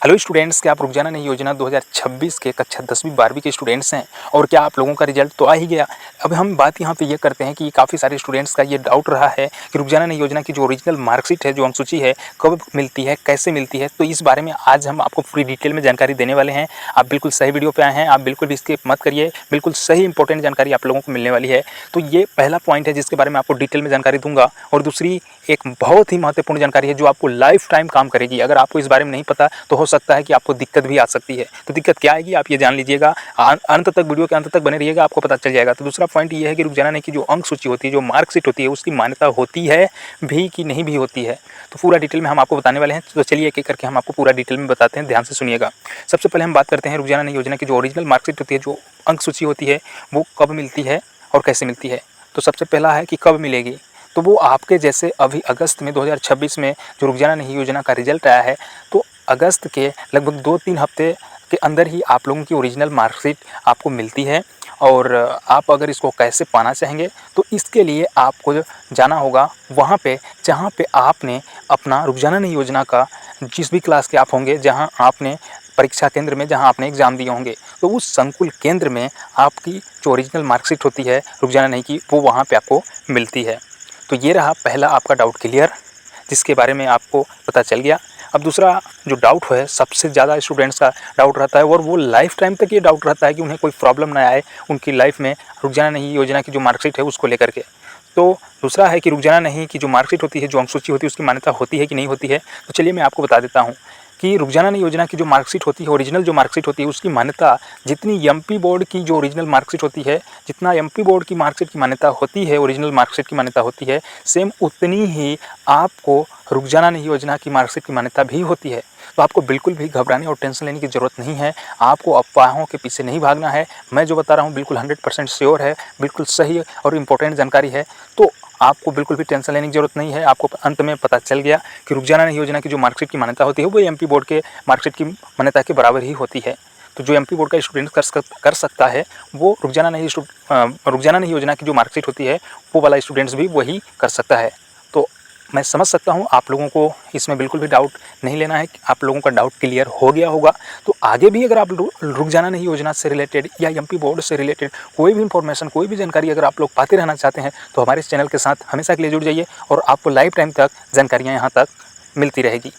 Hello students, क्या आप रुक जाना नहीं योजना 2026 के कक्षा 10वीं 12वीं के स्टूडेंट्स हैं? और क्या आप लोगों का रिजल्ट तो आ ही गया। अब हम बात यहाँ पे ये करते हैं कि काफ़ी सारे स्टूडेंट्स का ये डाउट रहा है कि रुक जाना नहीं योजना की जो ओरिजिनल मार्कशीट है, जो अंकसूची है, कब मिलती है, कैसे मिलती है। तो इस बारे में आज हम आपको पूरी डिटेल में जानकारी देने वाले हैं। आप बिल्कुल सही वीडियो पे आए हैं, आप बिल्कुल भी स्किप मत करिए, बिल्कुल सही इंपॉर्टेंट जानकारी आप लोगों को मिलने वाली है। तो ये पहला पॉइंट है जिसके बारे में आपको डिटेल में जानकारी दूंगा। और दूसरी एक बहुत ही महत्वपूर्ण जानकारी है जो आपको लाइफ टाइम काम करेगी। अगर आपको इस बारे में नहीं पता तो हो सकता है कि आपको दिक्कत भी आ सकती है। तो दिक्कत क्या आएगी आप ये जान लीजिएगा, अंत तक, वीडियो के अंत तक बने रहिएगा, आपको पता चल जाएगा। तो दूसरा पॉइंट ये है कि रुक जाना नहीं की जो अंक सूची होती है, जो मार्कशीट होती है, उसकी मान्यता होती है भी कि नहीं भी होती है। तो पूरा डिटेल में हम आपको बताने वाले हैं। तो चलिए एक एक करके हम आपको पूरा डिटेल में बताते हैं, ध्यान से सुनिएगा। सबसे पहले हम बात करते हैं रुक जाना नहीं योजना की जो ओरिजिनल मार्कशीट होती है, जो अंक सूची होती है, वो कब मिलती है और कैसे मिलती है। तो सबसे पहला है कि कब मिलेगी। तो वो आपके जैसे अभी अगस्त में 2026 में जो रुक जाना नहीं योजना का रिजल्ट आया है, तो अगस्त के लगभग 2-3 हफ्ते के अंदर ही आप लोगों की ओरिजिनल मार्कशीट आपको मिलती है। और आप अगर इसको कैसे पाना चाहेंगे तो इसके लिए आपको जाना होगा वहाँ पे जहाँ पे आपने अपना रुक जाना नहीं योजना का जिस भी क्लास के आप होंगे, जहाँ आपने परीक्षा केंद्र में जहाँ आपने एग्ज़ाम दिए होंगे, तो उस संकुल केंद्र में आपकी जो ओरिजिनल मार्कशीट होती है रुक जाना नहीं की, वो वहाँ पे आपको मिलती है। तो ये रहा पहला आपका डाउट क्लियर, जिसके बारे में आपको पता चल गया। अब दूसरा जो डाउट है, सबसे ज़्यादा स्टूडेंट्स का डाउट रहता है और वो लाइफ टाइम तक ये डाउट रहता है कि उन्हें कोई प्रॉब्लम ना आए उनकी लाइफ में रुक जाना नहीं योजना की जो मार्कशीट है उसको लेकर के। तो दूसरा है कि रुक जाना नहीं की जो मार्कशीट होती है, जो अंकसूची होती है, उसकी मान्यता होती है कि नहीं होती है। तो चलिए मैं आपको बता देता हूँ कि रुक जाना नहीं योजना की जो मार्कशीट होती है, ओरिजिनल जो मार्कशीट होती है, उसकी मान्यता जितनी एमपी बोर्ड की जो ओरिजिनल मार्कशीट होती है, जितना एमपी बोर्ड की मार्कशीट की मान्यता होती है, ओरिजिनल मार्कशीट की मान्यता होती है, सेम उतनी ही आपको रुक जाना नहीं योजना की मार्कशीट की मान्यता भी होती है। तो आपको बिल्कुल भी घबराने और टेंशन लेने की ज़रूरत नहीं है। आपको अफवाहों के पीछे नहीं भागना है। मैं जो बता रहा हूँ बिल्कुल 100% श्योर है, बिल्कुल सही और इम्पोर्टेंट जानकारी है। तो आपको बिल्कुल भी टेंशन लेने की ज़रूरत नहीं है। आपको अंत में पता चल गया कि रुक जाना नहीं योजना की जो मार्कशीट की मान्यता होती है वो एमपी बोर्ड के मार्कशीट की मान्यता के बराबर ही होती है। तो जो एमपी बोर्ड का स्टूडेंट कर सकता है वो रुक जाना नहीं योजना की जो मार्कशीट होती है वो वाला स्टूडेंट्स भी वही कर सकता है। तो मैं समझ सकता हूँ आप लोगों को इसमें बिल्कुल भी डाउट नहीं लेना है, आप लोगों का डाउट क्लियर हो गया होगा। तो आगे भी अगर आप रुक जाना नहीं योजना से रिलेटेड या एमपी बोर्ड से रिलेटेड कोई भी इंफॉर्मेशन, कोई भी जानकारी अगर आप लोग पाते रहना चाहते हैं तो हमारे इस चैनल के साथ हमेशा के लिए जुड़ जाइए और आपको लाइफ टाइम तक जानकारियाँ यहाँ तक मिलती रहेगी।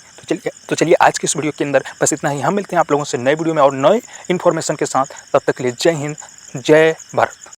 तो चलिए आज की इस वीडियो के अंदर बस इतना ही। हम मिलते हैं आप लोगों से नए वीडियो में और नए इन्फॉर्मेशन के साथ। तब तक के लिए जय हिंद, जय भारत।